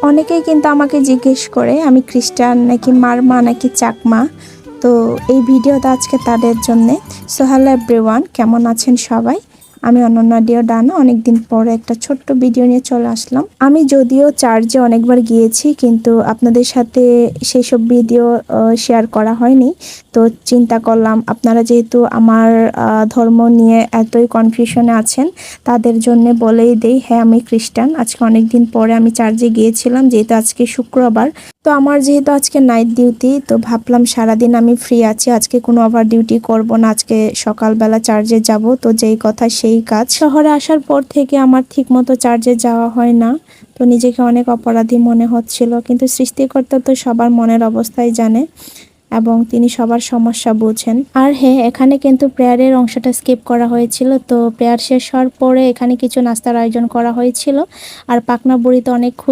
অনেকেই কিন্তু আমাকে জিজ্ঞেস করে আমি খ্রিস্টান নাকি মারমা নাকি চাকমা। তো এই ভিডিওটা আজকে তাদের জন্যে। সো হ্যালো এভরিওয়ান, কেমন আছেন সবাই? আমি অনন্যা ডিও ডানা অনেকদিন পরে একটা ছোট্ট ভিডিও নিয়ে চলে আসলাম। আমি যদিও চার্চে অনেকবার গিয়েছি, কিন্তু আপনাদের সাথে সেই সব ভিডিও শেয়ার করা হয়নি। তো চিন্তা করলাম আপনারা যেহেতু আমার ধর্ম নিয়ে এতই কনফিউশনে আছেন, তাদের জন্য বলেই দেই, হ্যাঁ আমি খ্রিস্টান। আজকে অনেকদিন পরে আমি চার্চে গিয়েছিলাম, যেহেতু আজকে শুক্রবার। তো আমার যেহেতু আজকে নাইট ডিউটি, তো ভাবলাম সারাদিন আমি ফ্রি আছি, আজকে কোনো ওভার ডিউটি করব না, আজকে সকালবেলা চার্চে যাব। তো যেই কথা সেই কাজ, শহরে আসার পর থেকে আমার ঠিক মতো চার্চে যাওয়া হয় না। তো নিজেকে অনেক অপরাধী মনে হচ্ছিল, কিন্তু সৃষ্টিকর্তা তো সবার মনের অবস্থাই জানে এবং তিনি সবার সমস্যা বুঝেন। আর হ্যাঁ, এখানে কিন্তু প্রেয়ারের অংশটা স্কিপ করা হয়েছিল। তো প্রেয়ার শেষ হওয়ার পরে এখানে কিছু নাস্তার আয়োজন করা হয়েছিল, আর পাকনা বুড়ি তো অনেক খুশি।